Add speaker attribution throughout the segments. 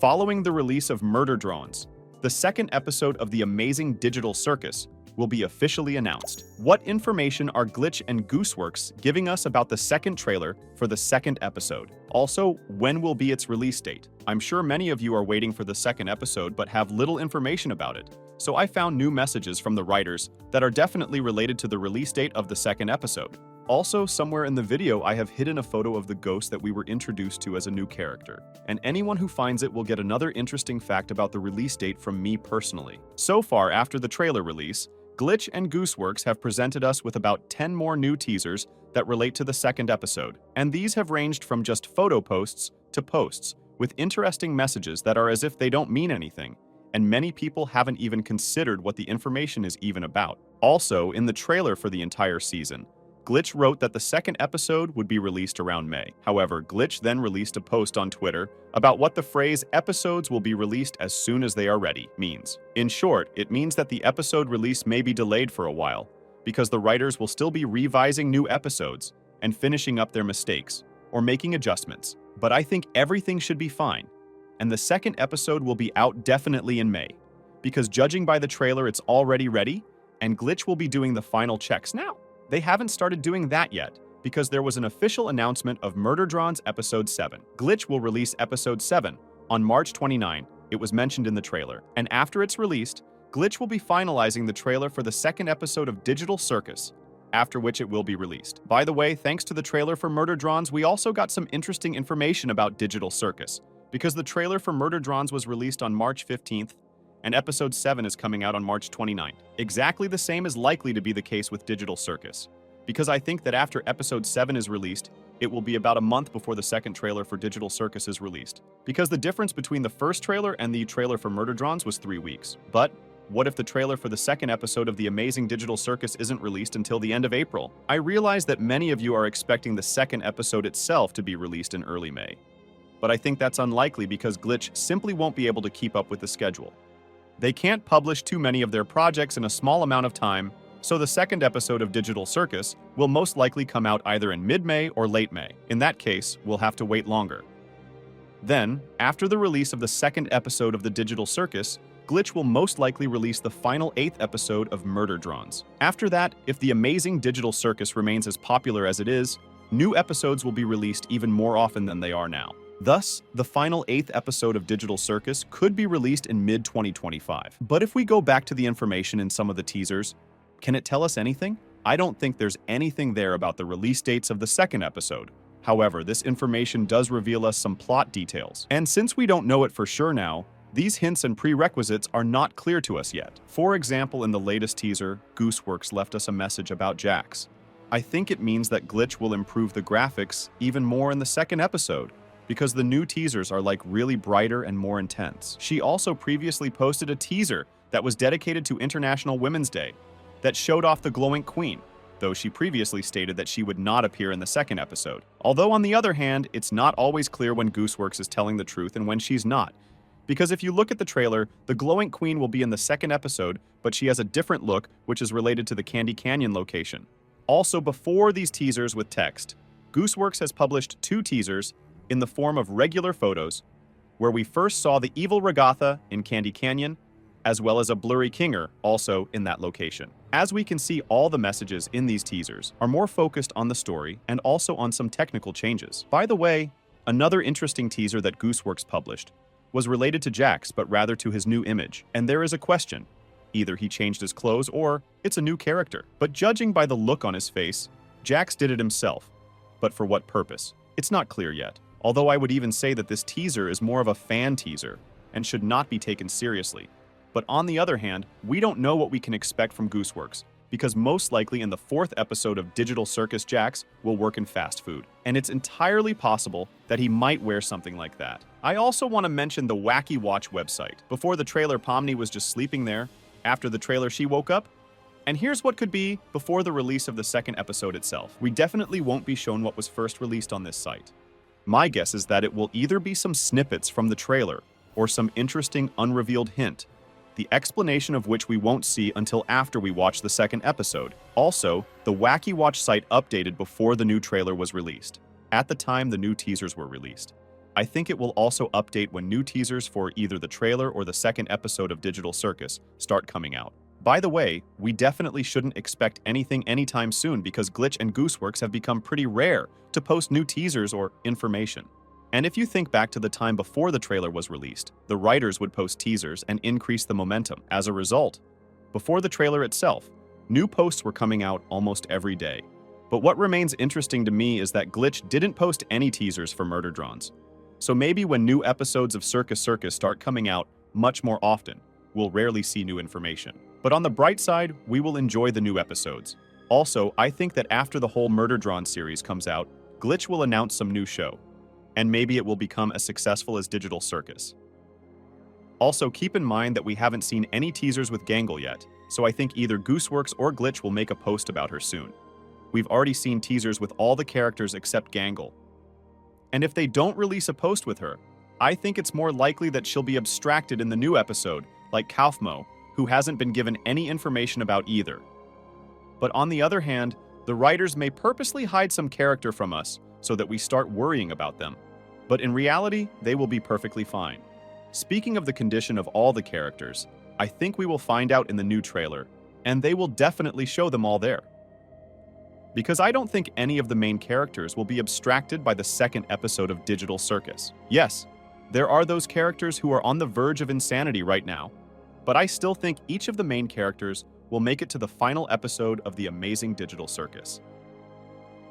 Speaker 1: Following the release of Murder Drones, the second episode of the amazing digital circus will be officially announced. What information are Glitch and Gooseworx giving us about the second trailer for the second episode? Also, when will be its release date? I'm sure many of you are waiting for the second episode but have little information about it. So I found new messages from the writers that are definitely related to the release date of the second episode. Also, somewhere in the video, I have hidden a photo of the ghost that we were introduced to as a new character, and anyone who finds it will get another interesting fact about the release date from me personally. So far, after the trailer release, Glitch and Gooseworx have presented us with about 10 more new teasers that relate to the second episode, and these have ranged from just photo posts to posts with interesting messages that are as if they don't mean anything, and many people haven't even considered what the information is even about. Also, in the trailer for the entire season, Glitch wrote that the second episode would be released around May. However, Glitch then released a post on Twitter about what the phrase "episodes will be released as soon as they are ready" means. In short, it means that the episode release may be delayed for a while, because the writers will still be revising new episodes and finishing up their mistakes, or making adjustments. But I think everything should be fine, and the second episode will be out definitely in May, because judging by the trailer it's already ready, and Glitch will be doing the final checks now. They haven't started doing that yet, because there was an official announcement of Murder Drones Episode 7. Glitch will release Episode 7 on March 29. It was mentioned in the trailer. And after it's released, Glitch will be finalizing the trailer for the second episode of Digital Circus, after which it will be released. By the way, thanks to the trailer for Murder Drones, we also got some interesting information about Digital Circus, because the trailer for Murder Drones was released on March 15th, and Episode 7 is coming out on March 29th. Exactly the same is likely to be the case with Digital Circus, because I think that after Episode 7 is released, it will be about a month before the second trailer for Digital Circus is released, because the difference between the first trailer and the trailer for Murder Drones was 3 weeks. But what if the trailer for the second episode of the amazing Digital Circus isn't released until the end of April? I realize that many of you are expecting the second episode itself to be released in early May, but I think that's unlikely because Glitch simply won't be able to keep up with the schedule. They can't publish too many of their projects in a small amount of time, so the second episode of Digital Circus will most likely come out either in mid-May or late May. In that case, we'll have to wait longer. Then, after the release of the second episode of the Digital Circus, Glitch will most likely release the final 8th episode of Murder Drones. After that, if the amazing Digital Circus remains as popular as it is, new episodes will be released even more often than they are now. Thus, the final 8th episode of Digital Circus could be released in mid-2025. But if we go back to the information in some of the teasers, can it tell us anything? I don't think there's anything there about the release dates of the second episode. However, this information does reveal us some plot details. And since we don't know it for sure now, these hints and prerequisites are not clear to us yet. For example, in the latest teaser, Gooseworx left us a message about Jax. I think it means that Glitch will improve the graphics even more in the second episode, because the new teasers are like really brighter and more intense. She also previously posted a teaser that was dedicated to International Women's Day that showed off the glowing queen, though she previously stated that she would not appear in the second episode. Although on the other hand, it's not always clear when Gooseworx is telling the truth and when she's not. Because if you look at the trailer, the glowing queen will be in the second episode, but she has a different look which is related to the Candy Canyon location. Also, before these teasers with text, Gooseworx has published 2 teasers in the form of regular photos, where we first saw the evil Regatha in Candy Canyon, as well as a blurry Kinger also in that location. As we can see, all the messages in these teasers are more focused on the story and also on some technical changes. By the way, another interesting teaser that Gooseworx published was related to Jax, but rather to his new image. And there is a question. Either he changed his clothes or it's a new character. But judging by the look on his face, Jax did it himself. But for what purpose? It's not clear yet. Although I would even say that this teaser is more of a fan teaser and should not be taken seriously. But on the other hand, we don't know what we can expect from Gooseworx, because most likely in the 4th episode of Digital Circus, Jax will work in fast food. And it's entirely possible that he might wear something like that. I also want to mention the Wacky Watch website. Before the trailer, Pomni was just sleeping there. After the trailer, she woke up. And here's what could be before the release of the second episode itself. We definitely won't be shown what was first released on this site. My guess is that it will either be some snippets from the trailer or some interesting unrevealed hint, the explanation of which we won't see until after we watch the second episode. Also, the Wacky Watch site updated before the new trailer was released, at the time the new teasers were released. I think it will also update when new teasers for either the trailer or the second episode of Digital Circus start coming out. By the way, we definitely shouldn't expect anything anytime soon because Glitch and Gooseworx have become pretty rare to post new teasers or information. And if you think back to the time before the trailer was released, the writers would post teasers and increase the momentum. As a result, before the trailer itself, new posts were coming out almost every day. But what remains interesting to me is that Glitch didn't post any teasers for Murder Drones. So maybe when new episodes of Circus start coming out much more often, we'll rarely see new information. But on the bright side, we will enjoy the new episodes. Also, I think that after the whole Murder Drone series comes out, Glitch will announce some new show. And maybe it will become as successful as Digital Circus. Also, keep in mind that we haven't seen any teasers with Gangle yet, so I think either Gooseworx or Glitch will make a post about her soon. We've already seen teasers with all the characters except Gangle. And if they don't release a post with her, I think it's more likely that she'll be abstracted in the new episode, like Kaufmo, who hasn't been given any information about either. But on the other hand, the writers may purposely hide some character from us so that we start worrying about them. But in reality, they will be perfectly fine. Speaking of the condition of all the characters, I think we will find out in the new trailer, and they will definitely show them all there. Because I don't think any of the main characters will be abstracted by the second episode of Digital Circus. Yes, there are those characters who are on the verge of insanity right now, but I still think each of the main characters will make it to the final episode of the amazing Digital Circus.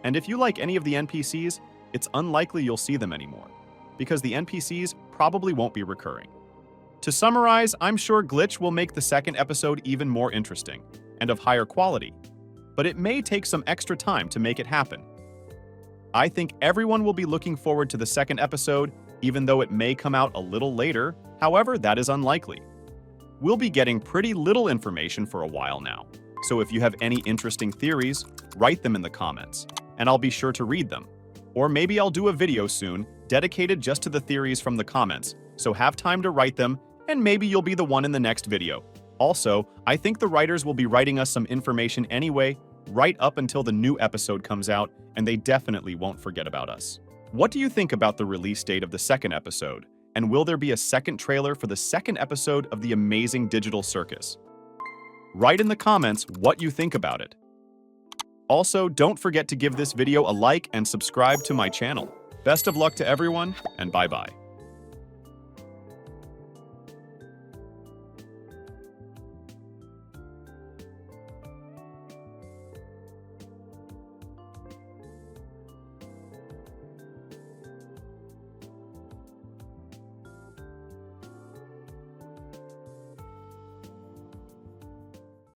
Speaker 1: And if you like any of the NPCs, it's unlikely you'll see them anymore, because the NPCs probably won't be recurring. To summarize, I'm sure Glitch will make the second episode even more interesting and of higher quality, but it may take some extra time to make it happen. I think everyone will be looking forward to the second episode, even though it may come out a little later. However, that is unlikely. We'll be getting pretty little information for a while now, so if you have any interesting theories, write them in the comments, and I'll be sure to read them. Or maybe I'll do a video soon dedicated just to the theories from the comments, so have time to write them, and maybe you'll be the one in the next video. Also, I think the writers will be writing us some information anyway, right up until the new episode comes out, and they definitely won't forget about us. What do you think about the release date of the second episode? And will there be a second trailer for the second episode of the amazing Digital Circus? Write in the comments what you think about it. Also, don't forget to give this video a like and subscribe to my channel. Best of luck to everyone, and bye-bye.